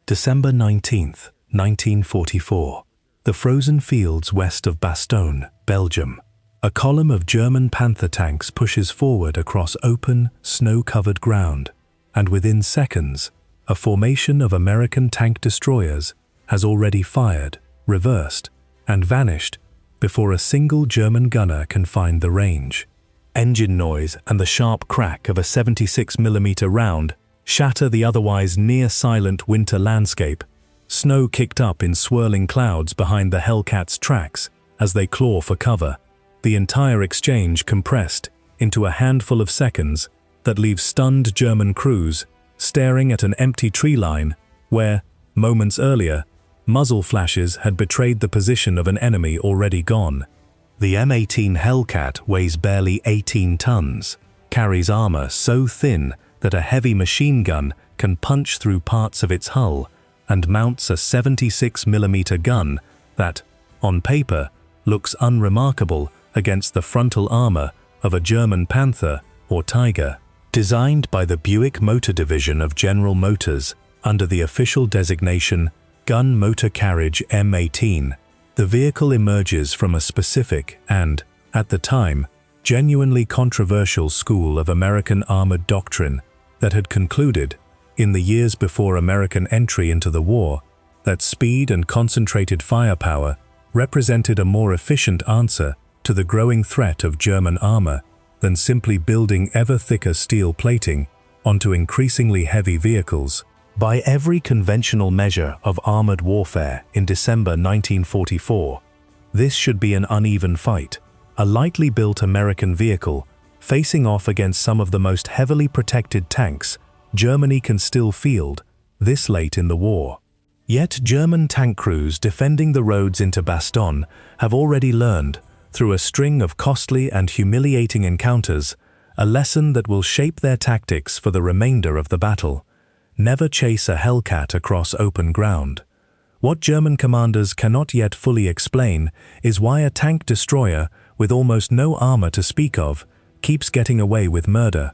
December 19th, 1944. The frozen fields west of Bastogne, Belgium. A column of German Panther tanks pushes forward across open, snow-covered ground, and within seconds, a formation of American tank destroyers has already fired, reversed, and vanished before a single German gunner can find the range. Engine noise and the sharp crack of a 76mm round shatter the otherwise near-silent winter landscape. Snow kicked up in swirling clouds behind the Hellcat's tracks as they claw for cover. The entire exchange compressed into a handful of seconds that leave stunned German crews staring at an empty tree line where, moments earlier, muzzle flashes had betrayed the position of an enemy already gone. The M18 Hellcat weighs barely 18 tons, carries armor so thin that a heavy machine gun can punch through parts of its hull, and mounts a 76mm gun that, on paper, looks unremarkable against the frontal armor of a German Panther or Tiger. Designed by the Buick Motor Division of General Motors under the official designation Gun Motor Carriage M18, the vehicle emerges from a specific and, at the time, genuinely controversial school of American armored doctrine that had concluded, in the years before American entry into the war, that speed and concentrated firepower represented a more efficient answer to the growing threat of German armor than simply building ever thicker steel plating onto increasingly heavy vehicles. By every conventional measure of armored warfare in December 1944, this should be an uneven fight. A lightly built American vehicle facing off against some of the most heavily protected tanks Germany can still field this late in the war. Yet German tank crews defending the roads into Bastogne have already learned, through a string of costly and humiliating encounters, a lesson that will shape their tactics for the remainder of the battle. Never chase a Hellcat across open ground. What German commanders cannot yet fully explain is why a tank destroyer with almost no armor to speak of keeps getting away with murder.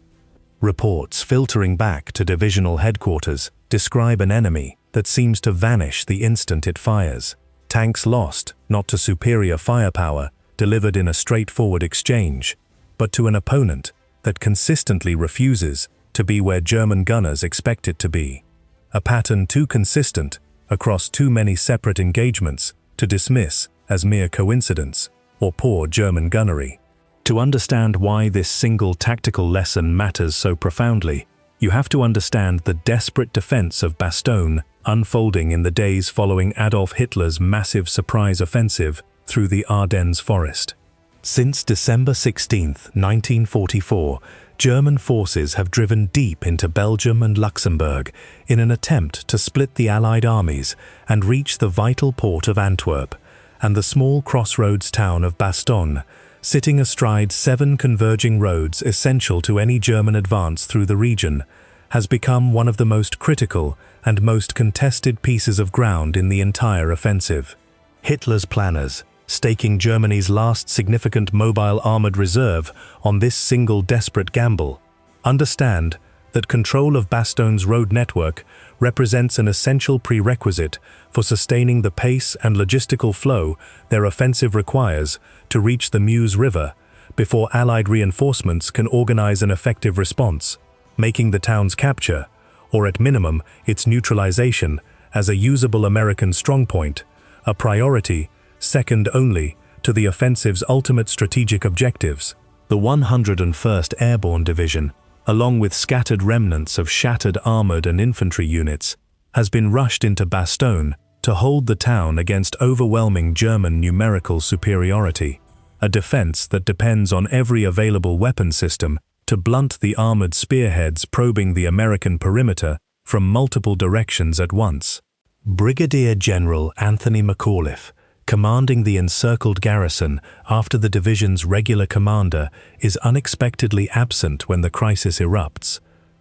Reports filtering back to divisional headquarters describe an enemy that seems to vanish the instant it fires. Tanks lost, not to superior firepower, delivered in a straightforward exchange, but to an opponent that consistently refuses to be where German gunners expect it to be. A pattern too consistent across too many separate engagements to dismiss as mere coincidence or poor German gunnery. To understand why this single tactical lesson matters so profoundly, you have to understand the desperate defense of Bastogne unfolding in the days following Adolf Hitler's massive surprise offensive through the Ardennes forest. Since December 16, 1944, German forces have driven deep into Belgium and Luxembourg in an attempt to split the Allied armies and reach the vital port of Antwerp and the small crossroads town of Bastogne, sitting astride 7 converging roads essential to any German advance through the region, has become one of the most critical and most contested pieces of ground in the entire offensive. Hitler's planners, staking Germany's last significant mobile armored reserve on this single desperate gamble, understand that control of Bastogne's road network represents an essential prerequisite for sustaining the pace and logistical flow their offensive requires to reach the Meuse River before Allied reinforcements can organize an effective response, making the town's capture, or at minimum its neutralization as a usable American strongpoint, a priority second only to the offensive's ultimate strategic objectives. The 101st Airborne Division, along with scattered remnants of shattered armored and infantry units, has been rushed into Bastogne to hold the town against overwhelming German numerical superiority, a defense that depends on every available weapon system to blunt the armored spearheads probing the American perimeter from multiple directions at once. Brigadier General Anthony McAuliffe, commanding the encircled garrison after the division's regular commander is unexpectedly absent when the crisis erupts,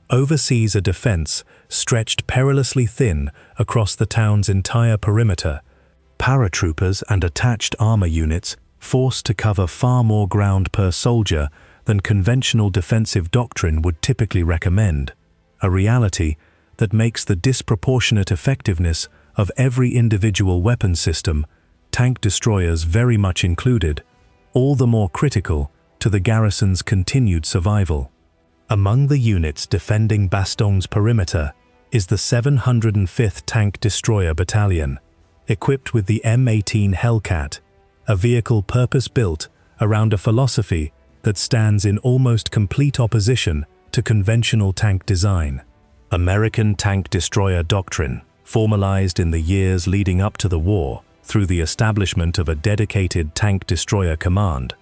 oversees a defense stretched perilously thin across the town's entire perimeter. Paratroopers and attached armor units forced to cover far more ground per soldier than conventional defensive doctrine would typically recommend, a reality that makes the disproportionate effectiveness of every individual weapon system, tank destroyers very much included, all the more critical to the garrison's continued survival. Among the units defending Bastogne's perimeter is the 705th Tank Destroyer Battalion, equipped with the M18 Hellcat, a vehicle purpose-built around a philosophy that stands in almost complete opposition to conventional tank design. American tank destroyer doctrine, formalized in the years leading up to the war through the establishment of a dedicated tank destroyer command,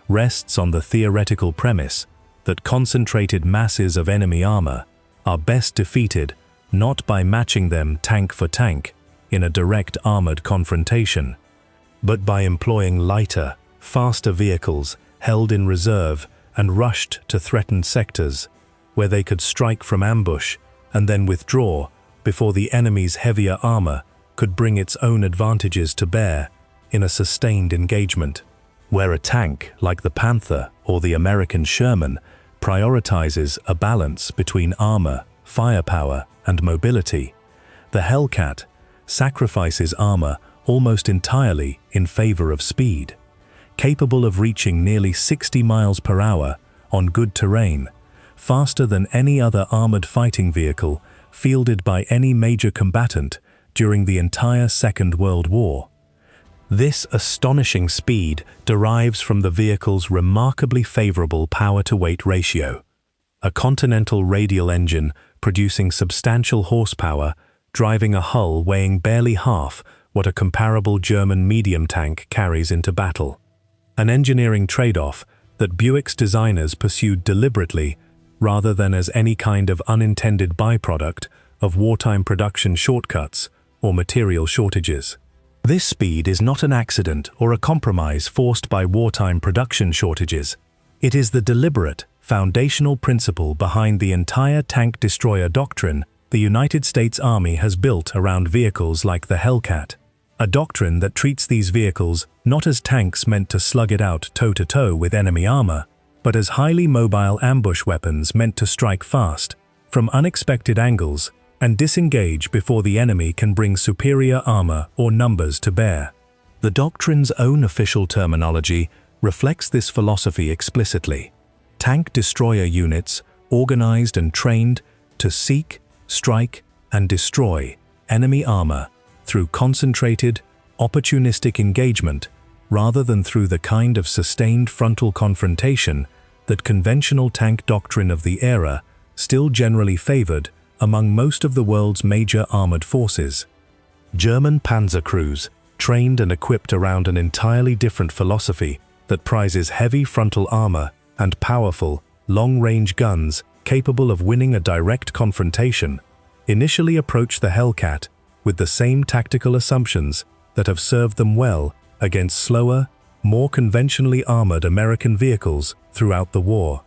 rests on the theoretical premise that concentrated masses of enemy armor are best defeated not by matching them tank for tank in a direct armored confrontation, but by employing lighter, faster vehicles held in reserve and rushed to threatened sectors, where they could strike from ambush and then withdraw before the enemy's heavier armor could bring its own advantages to bear in a sustained engagement. Where a tank like the Panther or the American Sherman prioritizes a balance between armor, firepower, and mobility, the Hellcat sacrifices armor almost entirely in favor of speed. Capable of reaching nearly 60 miles per hour on good terrain, faster than any other armored fighting vehicle fielded by any major combatant during the entire Second World War. This astonishing speed derives from the vehicle's remarkably favorable power-to-weight ratio. A Continental radial engine producing substantial horsepower, driving a hull weighing barely half what a comparable German medium tank carries into battle. An engineering trade-off that Buick's designers pursued deliberately rather than as any kind of unintended byproduct of wartime production shortcuts or material shortages. This speed is not an accident or a compromise forced by wartime production shortages. It is the deliberate, foundational principle behind the entire tank destroyer doctrine the United States Army has built around vehicles like the Hellcat. A doctrine that treats these vehicles not as tanks meant to slug it out toe-to-toe with enemy armor, but as highly mobile ambush weapons meant to strike fast, from unexpected angles, and disengage before the enemy can bring superior armor or numbers to bear. The doctrine's own official terminology reflects this philosophy explicitly. Tank destroyer units organized and trained to seek, strike, and destroy enemy armor through concentrated, opportunistic engagement rather than through the kind of sustained frontal confrontation that conventional tank doctrine of the era still generally favored among most of the world's major armored forces. German panzer crews, trained and equipped around an entirely different philosophy that prizes heavy frontal armor and powerful, long-range guns capable of winning a direct confrontation, initially approached the Hellcat with the same tactical assumptions that have served them well against slower, more conventionally armored American vehicles throughout the war.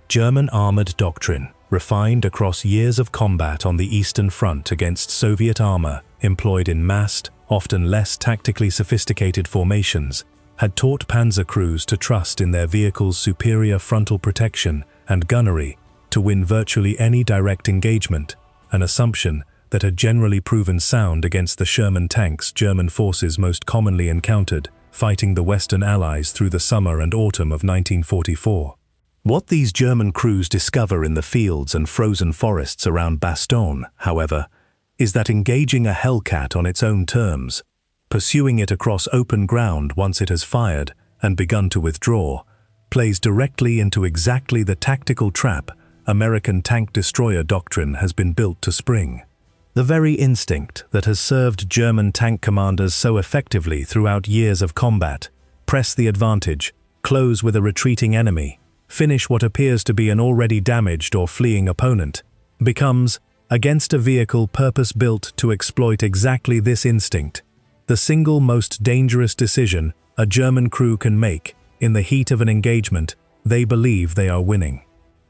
German armored doctrine, refined across years of combat on the Eastern Front against Soviet armor employed in massed, often less tactically sophisticated formations, had taught panzer crews to trust in their vehicles' superior frontal protection and gunnery to win virtually any direct engagement, an assumption that had generally proven sound against the Sherman tanks German forces most commonly encountered, fighting the Western Allies through the summer and autumn of 1944. What these German crews discover in the fields and frozen forests around Bastogne, however, is that engaging a Hellcat on its own terms, pursuing it across open ground once it has fired and begun to withdraw, plays directly into exactly the tactical trap American tank destroyer doctrine has been built to spring. The very instinct that has served German tank commanders so effectively throughout years of combat, press the advantage, close with a retreating enemy, finish what appears to be an already damaged or fleeing opponent, becomes, against a vehicle purpose-built to exploit exactly this instinct, the single most dangerous decision a German crew can make in the heat of an engagement they believe they are winning.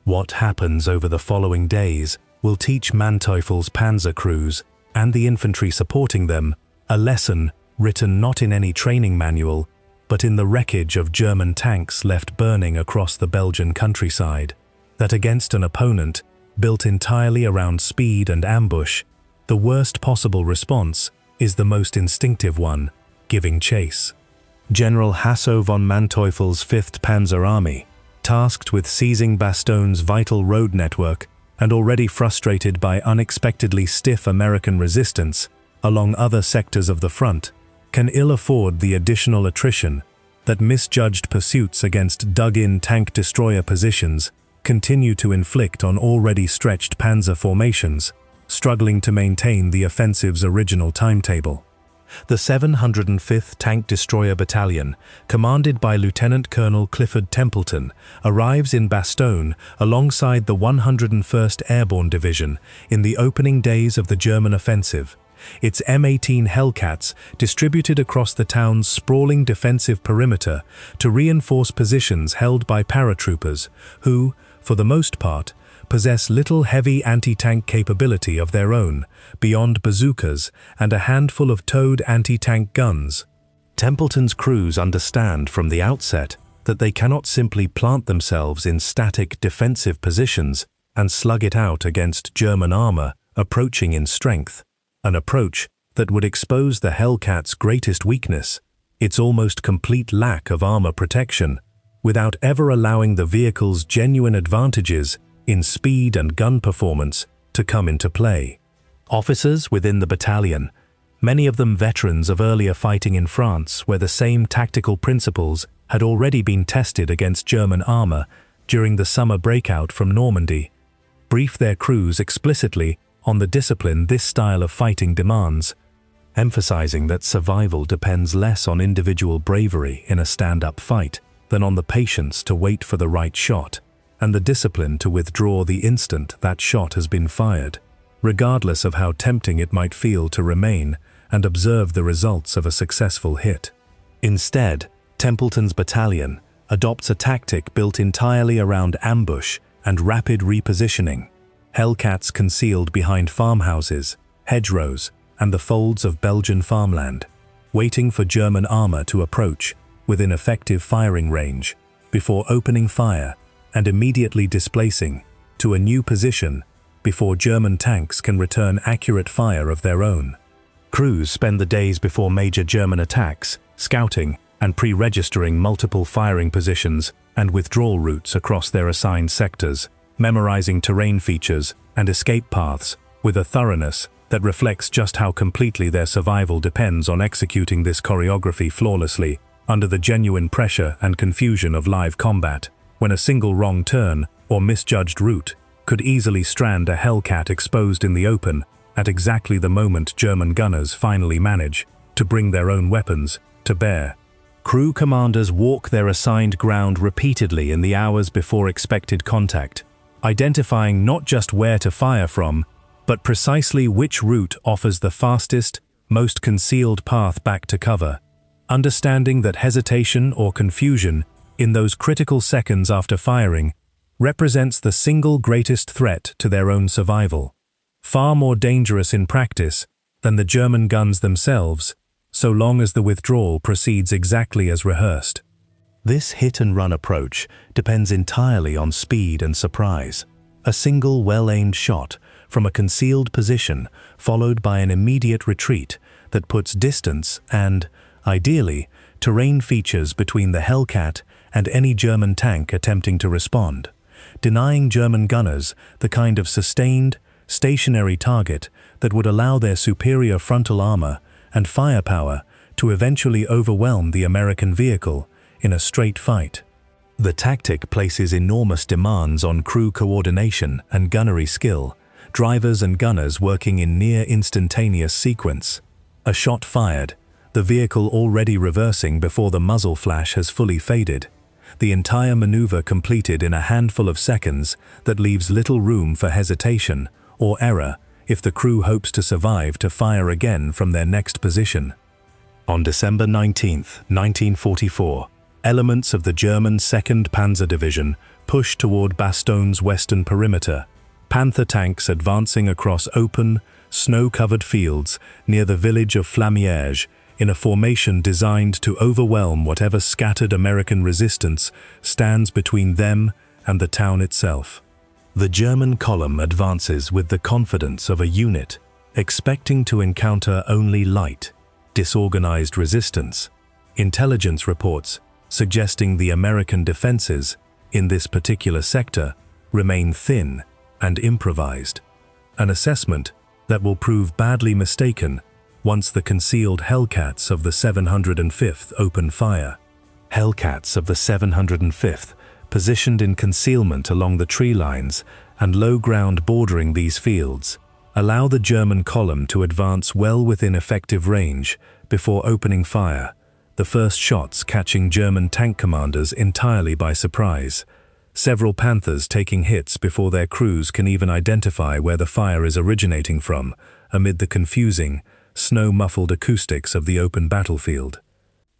What happens over the following days will teach Manteuffel's panzer crews and the infantry supporting them a lesson written not in any training manual, but in the wreckage of German tanks left burning across the Belgian countryside, that against an opponent built entirely around speed and ambush, the worst possible response is the most instinctive one, giving chase. General Hasso von Manteuffel's 5th Panzer Army, tasked with seizing Bastogne's vital road network and already frustrated by unexpectedly stiff American resistance along other sectors of the front, can ill afford the additional attrition that misjudged pursuits against dug-in tank destroyer positions continue to inflict on already stretched panzer formations, struggling to maintain the offensive's original timetable. The 705th Tank Destroyer Battalion, commanded by Lieutenant Colonel Clifford Templeton, arrives in Bastogne alongside the 101st Airborne Division in the opening days of the German offensive, its M18 Hellcats distributed across the town's sprawling defensive perimeter to reinforce positions held by paratroopers who, for the most part, possess little heavy anti-tank capability of their own, beyond bazookas and a handful of towed anti-tank guns. Templeton's crews understand from the outset that they cannot simply plant themselves in static defensive positions and slug it out against German armor approaching in strength, an approach that would expose the Hellcat's greatest weakness, its almost complete lack of armor protection, without ever allowing the vehicle's genuine advantages in speed and gun performance to come into play. Officers within the battalion, many of them veterans of earlier fighting in France where the same tactical principles had already been tested against German armor during the summer breakout from Normandy, brief their crews explicitly on the discipline this style of fighting demands, emphasizing that survival depends less on individual bravery in a stand-up fight than on the patience to wait for the right shot, and the discipline to withdraw the instant that shot has been fired, regardless of how tempting it might feel to remain and observe the results of a successful hit. Instead, Templeton's battalion adopts a tactic built entirely around ambush and rapid repositioning, Hellcats concealed behind farmhouses, hedgerows, and the folds of Belgian farmland, waiting for German armor to approach within effective firing range before opening fire and immediately displacing to a new position before German tanks can return accurate fire of their own. Crews spend the days before major German attacks, scouting and pre-registering multiple firing positions and withdrawal routes across their assigned sectors, memorizing terrain features and escape paths with a thoroughness that reflects just how completely their survival depends on executing this choreography flawlessly under the genuine pressure and confusion of live combat, when a single wrong turn or misjudged route could easily strand a Hellcat exposed in the open at exactly the moment German gunners finally manage to bring their own weapons to bear. Crew commanders walk their assigned ground repeatedly in the hours before expected contact, identifying not just where to fire from, but precisely which route offers the fastest, most concealed path back to cover, understanding that hesitation or confusion in those critical seconds after firing represents the single greatest threat to their own survival, far more dangerous in practice than the German guns themselves, so long as the withdrawal proceeds exactly as rehearsed. This hit-and-run approach depends entirely on speed and surprise. A single well-aimed shot from a concealed position followed by an immediate retreat that puts distance and, ideally, terrain features between the Hellcat and any German tank attempting to respond, denying German gunners the kind of sustained, stationary target that would allow their superior frontal armor and firepower to eventually overwhelm the American vehicle in a straight fight. The tactic places enormous demands on crew coordination and gunnery skill, drivers and gunners working in near instantaneous sequence. A shot fired, the vehicle already reversing before the muzzle flash has fully faded, the entire maneuver completed in a handful of seconds that leaves little room for hesitation or error if the crew hopes to survive to fire again from their next position. On December 19, 1944, elements of the German 2nd Panzer Division pushed toward Bastogne's western perimeter, Panther tanks advancing across open, snow-covered fields near the village of Flammier in a formation designed to overwhelm whatever scattered American resistance stands between them and the town itself. The German column advances with the confidence of a unit, expecting to encounter only light, disorganized resistance. Intelligence reports suggesting the American defenses in this particular sector remain thin and improvised. An assessment that will prove badly mistaken once the concealed Hellcats of the 705th open fire. Hellcats of the 705th, positioned in concealment along the tree lines and low ground bordering these fields, allow the German column to advance well within effective range before opening fire, the first shots catching German tank commanders entirely by surprise, several Panthers taking hits before their crews can even identify where the fire is originating from amid the confusing, snow-muffled acoustics of the open battlefield.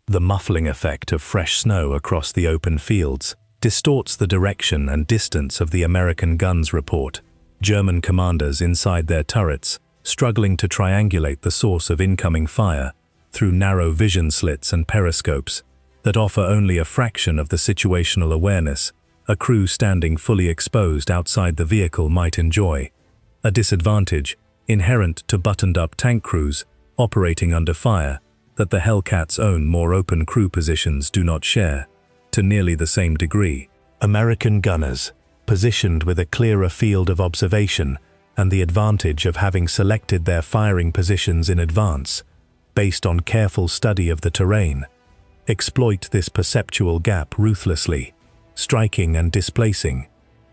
The muffling effect of fresh snow across the open fields distorts the direction and distance of the American guns report. German commanders inside their turrets, struggling to triangulate the source of incoming fire through narrow vision slits and periscopes that offer only a fraction of the situational awareness a crew standing fully exposed outside the vehicle might enjoy, a disadvantage inherent to buttoned-up tank crews operating under fire that the Hellcats' own more open crew positions do not share, to nearly the same degree. American gunners, positioned with a clearer field of observation and the advantage of having selected their firing positions in advance, based on careful study of the terrain, exploit this perceptual gap ruthlessly, striking and displacing,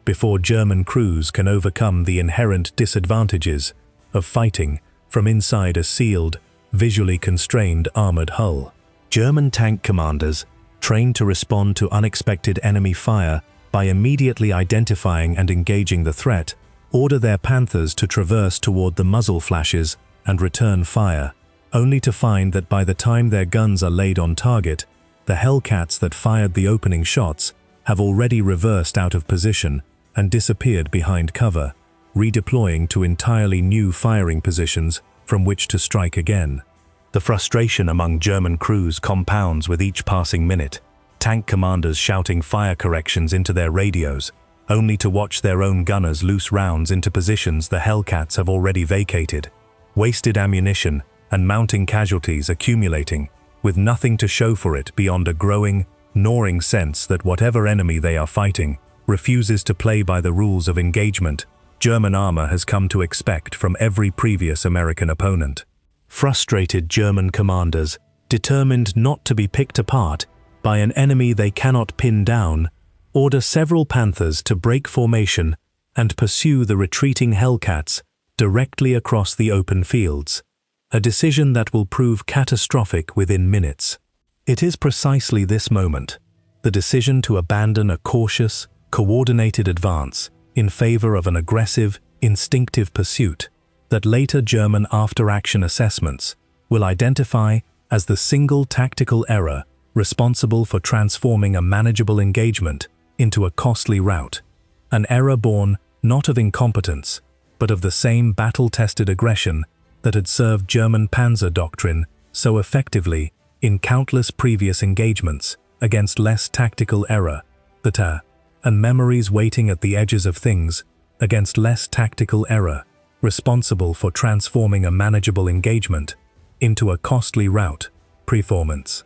before German crews can overcome the inherent disadvantages of fighting from inside a sealed, visually constrained armored hull. German tank commanders, trained to respond to unexpected enemy fire by immediately identifying and engaging the threat, order their Panthers to traverse toward the muzzle flashes and return fire, only to find that by the time their guns are laid on target, the Hellcats that fired the opening shots have already reversed out of position and disappeared behind cover, redeploying to entirely new firing positions from which to strike again. The frustration among German crews compounds with each passing minute, tank commanders shouting fire corrections into their radios, only to watch their own gunners loose rounds into positions the Hellcats have already vacated. Wasted ammunition and mounting casualties accumulating, with nothing to show for it beyond a growing, gnawing sense that whatever enemy they are fighting refuses to play by the rules of engagement German armor has come to expect from every previous American opponent. Frustrated German commanders, determined not to be picked apart by an enemy they cannot pin down, order several Panthers to break formation and pursue the retreating Hellcats directly across the open fields, a decision that will prove catastrophic within minutes. It is precisely this moment, the decision to abandon a cautious, coordinated advance in favor of an aggressive, instinctive pursuit, that later German after-action assessments will identify as the single tactical error responsible for transforming a manageable engagement into a costly rout, an error born not of incompetence, but of the same battle-tested aggression that had served German Panzer doctrine so effectively in countless previous engagements against less tactical error, and memories waiting at the edges of things against less tactical error, responsible for transforming a manageable engagement into a costly rout, performance.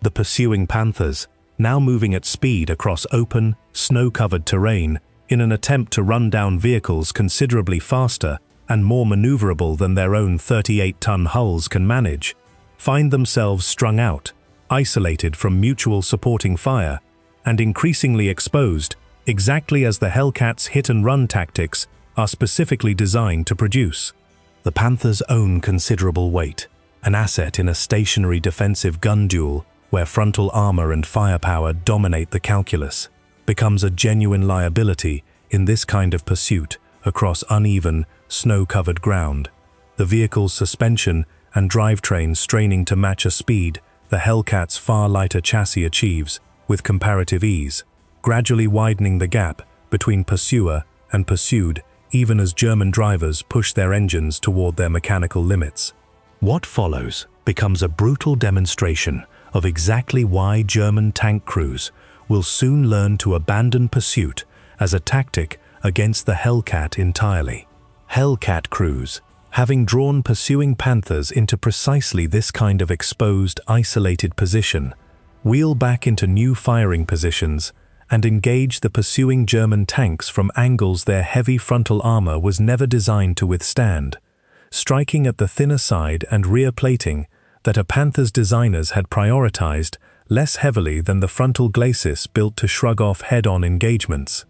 The pursuing Panthers, now moving at speed across open, snow-covered terrain in an attempt to run down vehicles considerably faster and more maneuverable than their own 38-ton hulls can manage, find themselves strung out, isolated from mutual supporting fire, and increasingly exposed, exactly as the Hellcats' hit-and-run tactics are specifically designed to produce. The Panthers' own considerable weight, an asset in a stationary defensive gun duel where frontal armor and firepower dominate the calculus, becomes a genuine liability in this kind of pursuit across uneven, snow-covered ground. The vehicle's suspension and drivetrain straining to match a speed the Hellcat's far lighter chassis achieves with comparative ease, gradually widening the gap between pursuer and pursued even as German drivers push their engines toward their mechanical limits. What follows becomes a brutal demonstration of exactly why German tank crews will soon learn to abandon pursuit as a tactic against the Hellcat entirely. Hellcat crews, having drawn pursuing Panthers into precisely this kind of exposed, isolated position, wheel back into new firing positions and engage the pursuing German tanks from angles their heavy frontal armor was never designed to withstand, striking at the thinner side and rear plating that a Panther's designers had prioritized less heavily than the frontal glacis built to shrug off head-on engagements.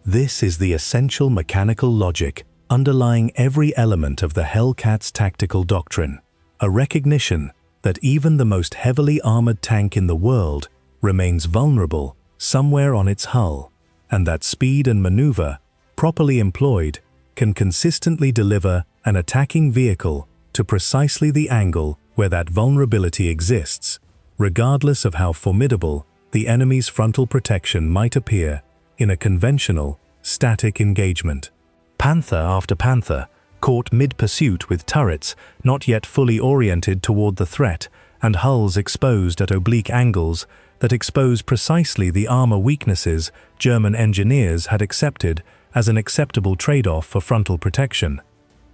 This is the essential mechanical logic underlying every element of the Hellcat's tactical doctrine, a recognition that even the most heavily armored tank in the world remains vulnerable somewhere on its hull, and that speed and maneuver, properly employed, can consistently deliver an attacking vehicle to precisely the angle where that vulnerability exists, regardless of how formidable the enemy's frontal protection might appear in a conventional, static engagement. Panther after Panther, caught mid-pursuit with turrets not yet fully oriented toward the threat and hulls exposed at oblique angles that expose precisely the armor weaknesses German engineers had accepted as an acceptable trade-off for frontal protection,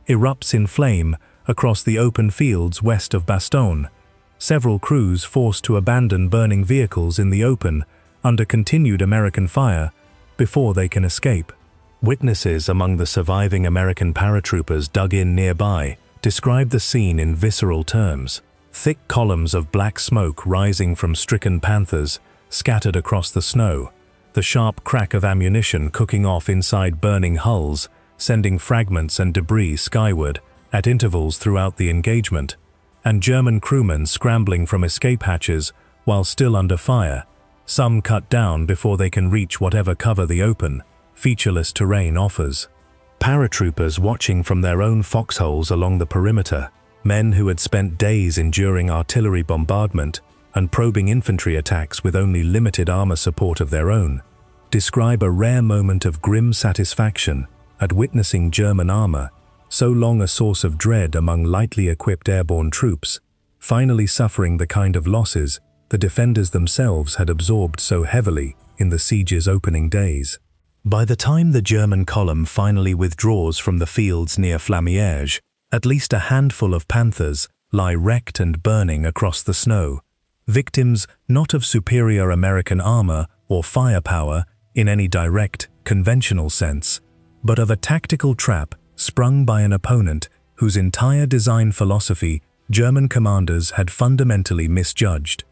erupts in flame across the open fields west of Bastogne, several crews forced to abandon burning vehicles in the open under continued American fire before they can escape. Witnesses among the surviving American paratroopers dug in nearby described the scene in visceral terms. Thick columns of black smoke rising from stricken Panthers scattered across the snow, the sharp crack of ammunition cooking off inside burning hulls, sending fragments and debris skyward at intervals throughout the engagement, and German crewmen scrambling from escape hatches while still under fire, some cut down before they can reach whatever cover the open, featureless terrain offers. Paratroopers watching from their own foxholes along the perimeter, men who had spent days enduring artillery bombardment and probing infantry attacks with only limited armor support of their own, describe a rare moment of grim satisfaction at witnessing German armor, so long a source of dread among lightly equipped airborne troops, finally suffering the kind of losses the defenders themselves had absorbed so heavily in the siege's opening days. By the time the German column finally withdraws from the fields near Flammier, at least a handful of Panthers lie wrecked and burning across the snow, victims not of superior American armor or firepower in any direct, conventional sense, but of a tactical trap sprung by an opponent whose entire design philosophy German commanders had fundamentally misjudged.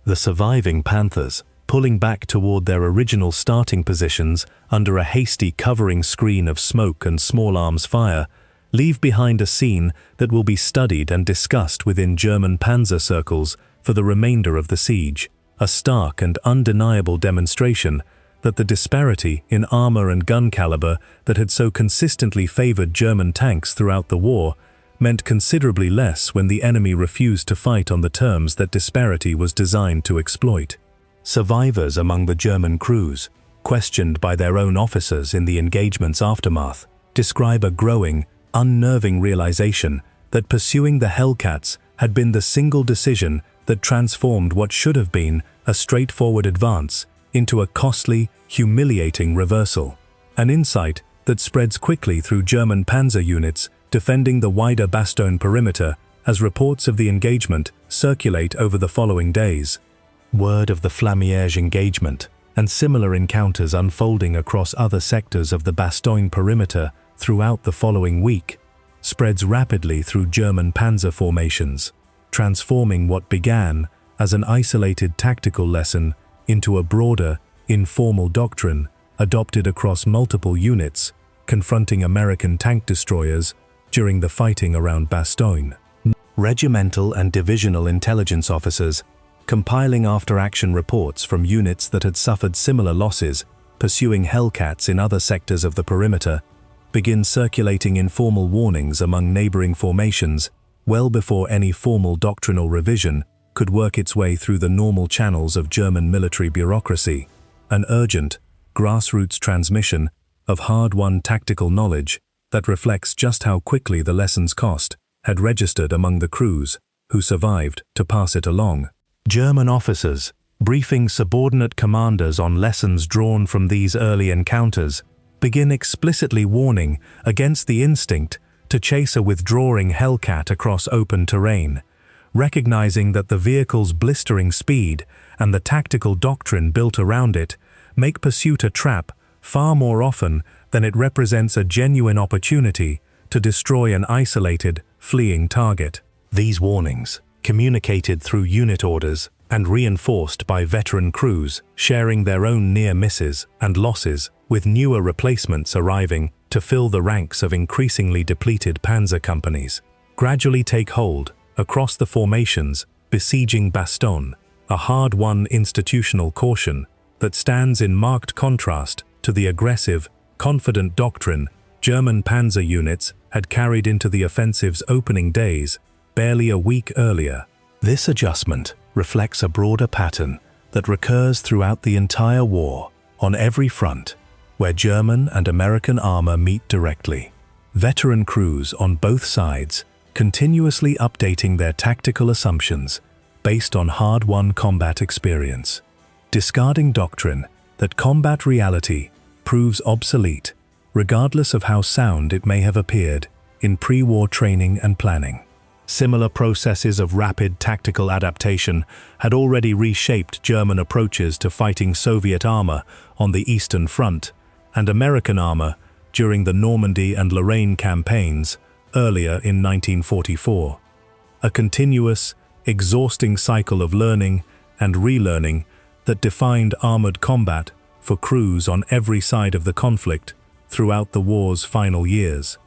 The surviving Panthers, pulling back toward their original starting positions under a hasty covering screen of smoke and small arms fire, leave behind a scene that will be studied and discussed within German panzer circles for the remainder of the siege, a stark and undeniable demonstration that the disparity in armor and gun caliber that had so consistently favored German tanks throughout the war meant considerably less when the enemy refused to fight on the terms that disparity was designed to exploit. Survivors among the German crews, questioned by their own officers in the engagement's aftermath, describe a growing, unnerving realization that pursuing the Hellcats had been the single decision that transformed what should have been a straightforward advance into a costly, humiliating reversal, an insight that spreads quickly through German panzer units defending the wider Bastogne perimeter as reports of the engagement circulate over the following days. Word of the Flammier engagement and similar encounters unfolding across other sectors of the Bastogne perimeter throughout the following week spreads rapidly through German panzer formations, transforming what began as an isolated tactical lesson into a broader, informal doctrine adopted across multiple units, confronting American tank destroyers during the fighting around Bastogne. Regimental and divisional intelligence officers, compiling after-action reports from units that had suffered similar losses pursuing Hellcats in other sectors of the perimeter, begin circulating informal warnings among neighboring formations well before any formal doctrinal revision could work its way through the normal channels of German military bureaucracy, an urgent, grassroots transmission of hard-won tactical knowledge that reflects just how quickly the lessons cost had registered among the crews who survived to pass it along. German officers, briefing subordinate commanders on lessons drawn from these early encounters, begin explicitly warning against the instinct to chase a withdrawing Hellcat across open terrain, recognizing that the vehicle's blistering speed and the tactical doctrine built around it make pursuit a trap far more often than it represents a genuine opportunity to destroy an isolated, fleeing target. These warnings, communicated through unit orders and reinforced by veteran crews sharing their own near misses and losses, with newer replacements arriving to fill the ranks of increasingly depleted panzer companies, gradually take hold across the formations besieging Bastogne, a hard-won institutional caution that stands in marked contrast to the aggressive, confident doctrine German panzer units had carried into the offensive's opening days barely a week earlier. This adjustment reflects a broader pattern that recurs throughout the entire war, on every front, where German and American armor meet directly. Veteran crews on both sides continuously updating their tactical assumptions based on hard-won combat experience, discarding doctrine that combat reality proves obsolete, regardless of how sound it may have appeared in pre-war training and planning. Similar processes of rapid tactical adaptation had already reshaped German approaches to fighting Soviet armor on the Eastern Front and American armor during the Normandy and Lorraine campaigns earlier in 1944. A continuous, exhausting cycle of learning and relearning that defined armored combat for crews on every side of the conflict throughout the war's final years.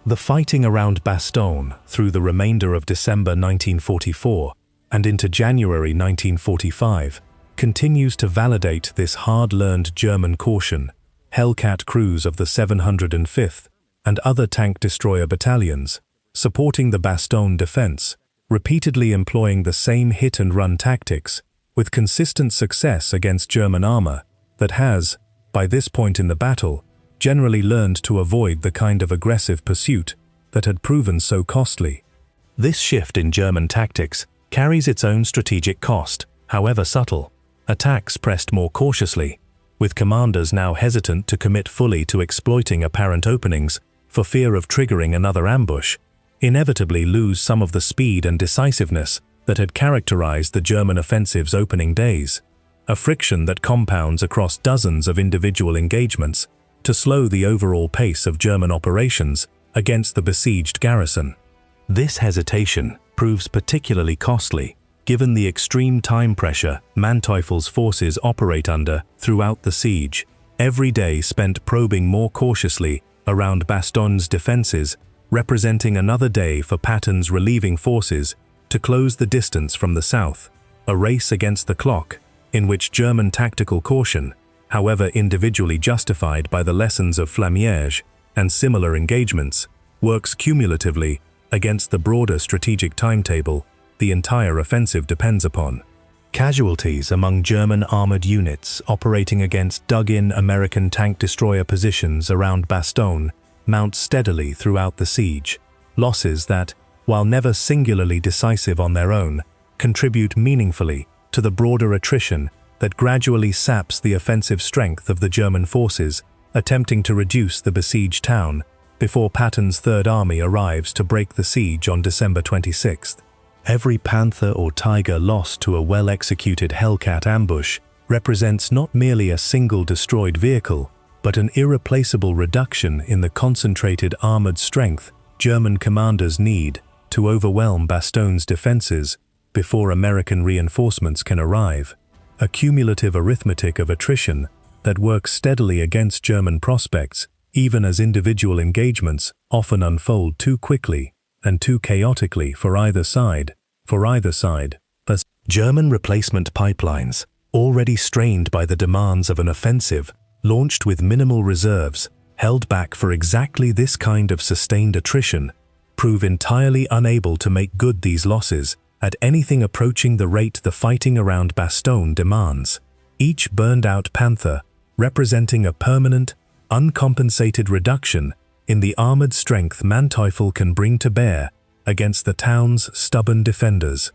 The fighting around Bastogne through the remainder of December 1944 and into January 1945 continues to validate this hard-learned German caution. Hellcat crews of the 705th and other tank destroyer battalions, supporting the Bastogne defense, repeatedly employing the same hit-and-run tactics with consistent success against German armor that has, by this point in the battle, generally learned to avoid the kind of aggressive pursuit that had proven so costly. This shift in German tactics carries its own strategic cost, however subtle. Attacks pressed more cautiously, with commanders now hesitant to commit fully to exploiting apparent openings for fear of triggering another ambush, inevitably lose some of the speed and decisiveness that had characterized the German offensive's opening days, a friction that compounds across dozens of individual engagements to slow the overall pace of German operations against the besieged garrison. This hesitation proves particularly costly, given the extreme time pressure Manteuffel's forces operate under throughout the siege. Every day spent probing more cautiously around Bastogne's defenses, representing another day for Patton's relieving forces to close the distance from the south, a race against the clock in which German tactical caution, however individually justified by the lessons of Flammier and similar engagements, works cumulatively against the broader strategic timetable the entire offensive depends upon. Casualties among German armored units operating against dug-in American tank destroyer positions around Bastogne mount steadily throughout the siege, losses that, while never singularly decisive on their own, contribute meaningfully to the broader attrition that gradually saps the offensive strength of the German forces attempting to reduce the besieged town before Patton's Third Army arrives to break the siege on December 26th. Every Panther or Tiger lost to a well-executed Hellcat ambush represents not merely a single destroyed vehicle, but an irreplaceable reduction in the concentrated armored strength German commanders need to overwhelm Bastogne's defenses before American reinforcements can arrive. A cumulative arithmetic of attrition that works steadily against German prospects, even as individual engagements often unfold too quickly and too chaotically for either side. Thus, German replacement pipelines, already strained by the demands of an offensive, launched with minimal reserves, held back for exactly this kind of sustained attrition, prove entirely unable to make good these losses at anything approaching the rate the fighting around Bastogne demands. Each burned-out Panther representing a permanent, uncompensated reduction in the armored strength Manteufel can bring to bear against the town's stubborn defenders.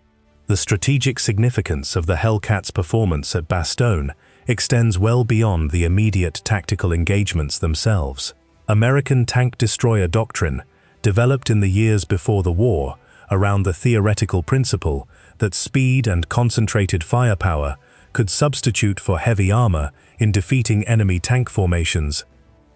The strategic significance of the Hellcat's performance at Bastogne extends well beyond the immediate tactical engagements themselves. American tank destroyer doctrine, developed in the years before the war, around the theoretical principle that speed and concentrated firepower could substitute for heavy armor in defeating enemy tank formations,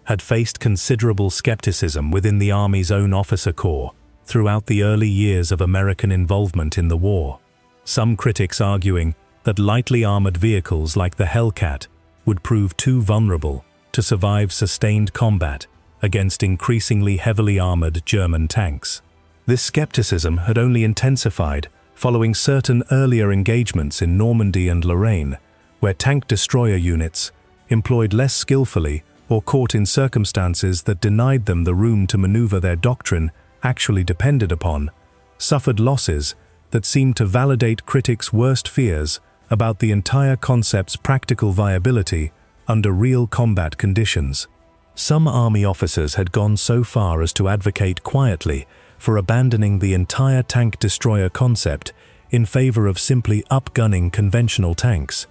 had faced considerable skepticism within the Army's own officer corps throughout the early years of American involvement in the war. Some critics arguing that lightly armored vehicles like the Hellcat would prove too vulnerable to survive sustained combat against increasingly heavily armored German tanks. This skepticism had only intensified following certain earlier engagements in Normandy and Lorraine, where tank destroyer units, employed less skillfully or caught in circumstances that denied them the room to maneuver their doctrine actually depended upon, suffered losses that seemed to validate critics' worst fears about the entire concept's practical viability under real combat conditions. Some Army officers had gone so far as to advocate quietly for abandoning the entire tank destroyer concept in favor of simply upgunning conventional tanks,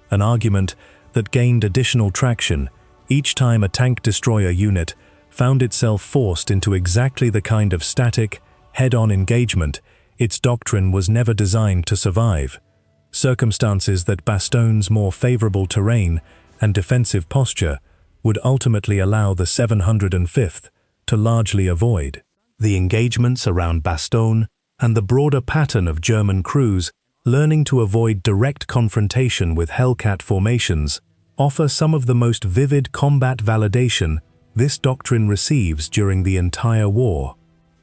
an argument that gained additional traction each time a tank destroyer unit found itself forced into exactly the kind of static, head-on engagement its doctrine was never designed to survive, circumstances that Bastogne's more favorable terrain and defensive posture would ultimately allow the 705th to largely avoid. The engagements around Bastogne and the broader pattern of German crews learning to avoid direct confrontation with Hellcat formations offer some of the most vivid combat validation this doctrine receives during the entire war.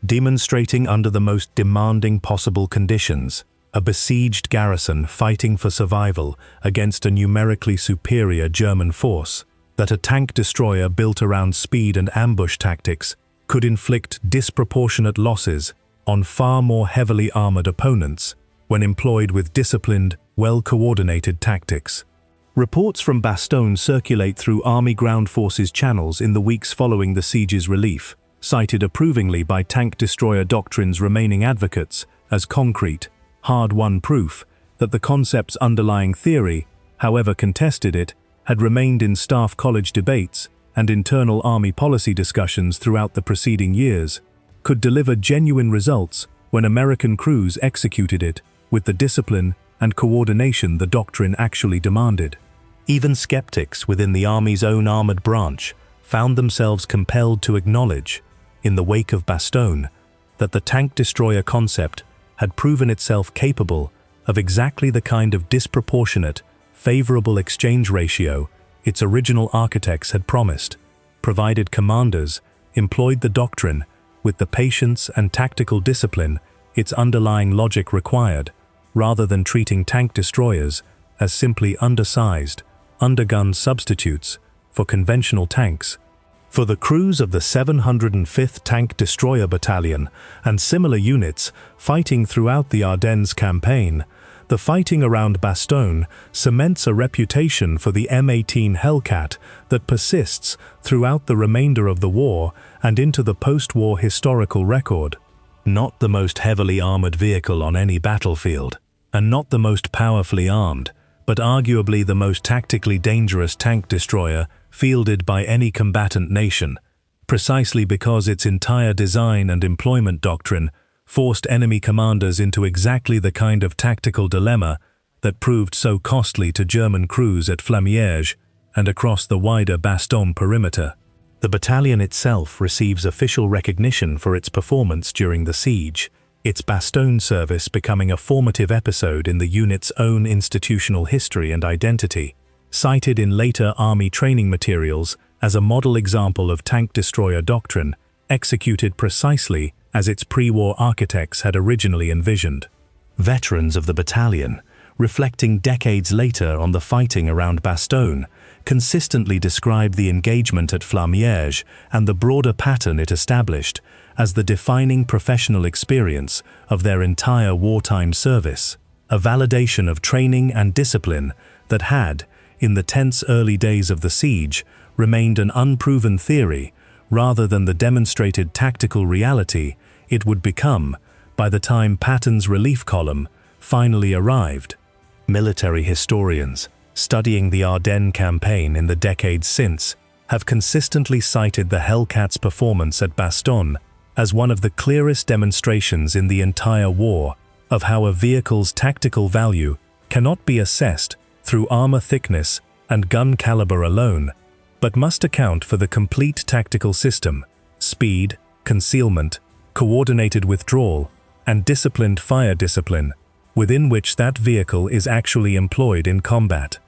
Demonstrating under the most demanding possible conditions, a besieged garrison fighting for survival against a numerically superior German force, that a tank destroyer built around speed and ambush tactics could inflict disproportionate losses on far more heavily armored opponents when employed with disciplined, well-coordinated tactics. Reports from Bastogne circulate through Army ground forces channels in the weeks following the siege's relief, cited approvingly by tank destroyer doctrine's remaining advocates as concrete, hard-won proof that the concept's underlying theory, however contested it, had remained in staff college debates and internal Army policy discussions throughout the preceding years, could deliver genuine results when American crews executed it with the discipline and coordination the doctrine actually demanded. Even skeptics within the Army's own armored branch found themselves compelled to acknowledge, in the wake of Bastogne, that the tank destroyer concept had proven itself capable of exactly the kind of disproportionate, favorable exchange ratio its original architects had promised, provided commanders employed the doctrine with the patience and tactical discipline its underlying logic required, rather than treating tank destroyers as simply undersized, undergunned substitutes for conventional tanks. For the crews of the 705th Tank Destroyer Battalion and similar units fighting throughout the Ardennes campaign, the fighting around Bastogne cements a reputation for the M18 Hellcat that persists throughout the remainder of the war and into the post-war historical record. Not the most heavily armored vehicle on any battlefield, and not the most powerfully armed, but arguably the most tactically dangerous tank destroyer fielded by any combatant nation, precisely because its entire design and employment doctrine forced enemy commanders into exactly the kind of tactical dilemma that proved so costly to German crews at Flammier and across the wider Bastogne perimeter. The battalion itself receives official recognition for its performance during the siege, its Bastogne service becoming a formative episode in the unit's own institutional history and identity, cited in later Army training materials as a model example of tank destroyer doctrine, executed precisely as its pre-war architects had originally envisioned. Veterans of the battalion, reflecting decades later on the fighting around Bastogne, consistently describe the engagement at Flammier and the broader pattern it established as the defining professional experience of their entire wartime service, a validation of training and discipline that had, in the tense early days of the siege, remained an unproven theory rather than the demonstrated tactical reality it would become by the time Patton's relief column finally arrived. Military historians, studying the Ardennes campaign in the decades since, have consistently cited the Hellcat's performance at Bastogne as one of the clearest demonstrations in the entire war of how a vehicle's tactical value cannot be assessed through armor thickness and gun caliber alone, but must account for the complete tactical system, speed, concealment, coordinated withdrawal, and disciplined fire discipline, within which that vehicle is actually employed in combat.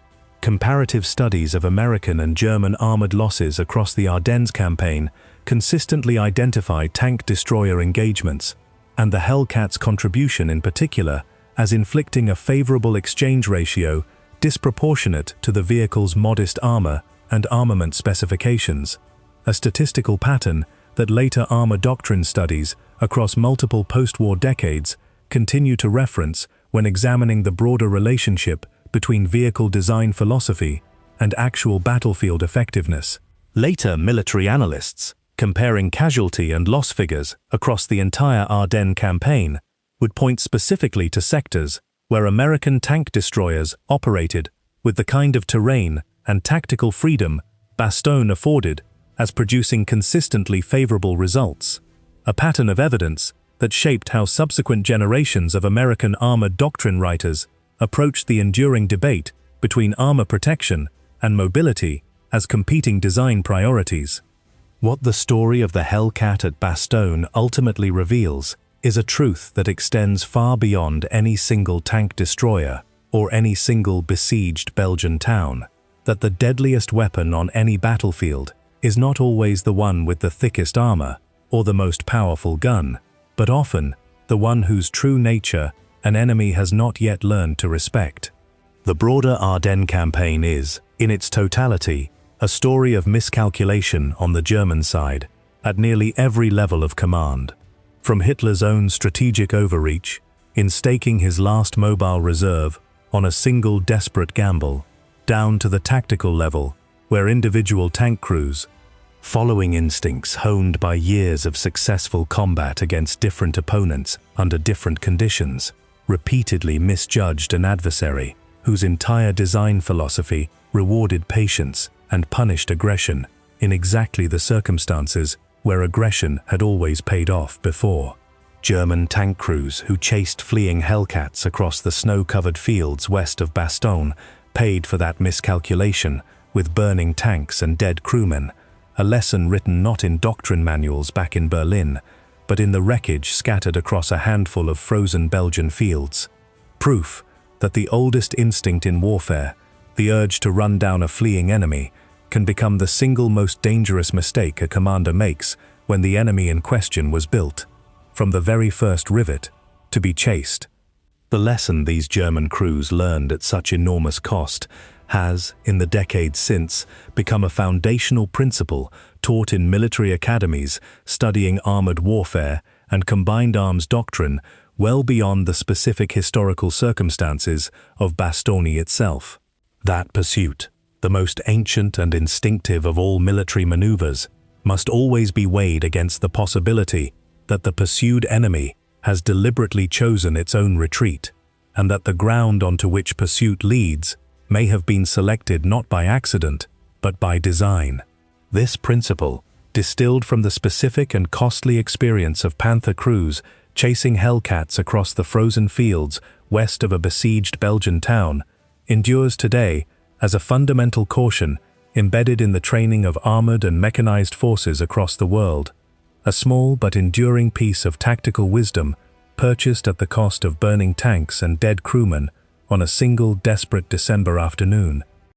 Comparative studies of American and German armored losses across the Ardennes campaign consistently identify tank-destroyer engagements, and the Hellcat's contribution in particular, as inflicting a favorable exchange ratio disproportionate to the vehicle's modest armor and armament specifications, a statistical pattern that later armor doctrine studies across multiple post-war decades continue to reference when examining the broader relationship between vehicle design philosophy and actual battlefield effectiveness. Later military analysts, comparing casualty and loss figures across the entire Ardennes campaign, would point specifically to sectors where American tank destroyers operated with the kind of terrain and tactical freedom Bastogne afforded as producing consistently favorable results, a pattern of evidence that shaped how subsequent generations of American armored doctrine writers approached the enduring debate between armor protection and mobility as competing design priorities. What the story of the Hellcat at Bastogne ultimately reveals is a truth that extends far beyond any single tank destroyer or any single besieged Belgian town, that the deadliest weapon on any battlefield is not always the one with the thickest armor or the most powerful gun, but often the one whose true nature an enemy has not yet learned to respect. The broader Ardennes campaign is, in its totality, a story of miscalculation on the German side, at nearly every level of command. From Hitler's own strategic overreach, in staking his last mobile reserve on a single desperate gamble, down to the tactical level, where individual tank crews, following instincts honed by years of successful combat against different opponents under different conditions, repeatedly misjudged an adversary whose entire design philosophy rewarded patience and punished aggression in exactly the circumstances where aggression had always paid off before. German tank crews who chased fleeing Hellcats across the snow-covered fields west of Bastogne paid for that miscalculation with burning tanks and dead crewmen, a lesson written not in doctrine manuals back in Berlin, but in the wreckage scattered across a handful of frozen Belgian fields. Proof that the oldest instinct in warfare, the urge to run down a fleeing enemy, can become the single most dangerous mistake a commander makes when the enemy in question was built, from the very first rivet, to be chased. The lesson these German crews learned at such enormous cost has, in the decades since, become a foundational principle taught in military academies studying armored warfare and combined arms doctrine well beyond the specific historical circumstances of Bastogne itself. That pursuit, the most ancient and instinctive of all military maneuvers, must always be weighed against the possibility that the pursued enemy has deliberately chosen its own retreat, and that the ground onto which pursuit leads may have been selected not by accident, but by design. This principle, distilled from the specific and costly experience of Panther crews chasing Hellcats across the frozen fields west of a besieged Belgian town, endures today as a fundamental caution embedded in the training of armored and mechanized forces across the world, a small but enduring piece of tactical wisdom purchased at the cost of burning tanks and dead crewmen on a single desperate December afternoon.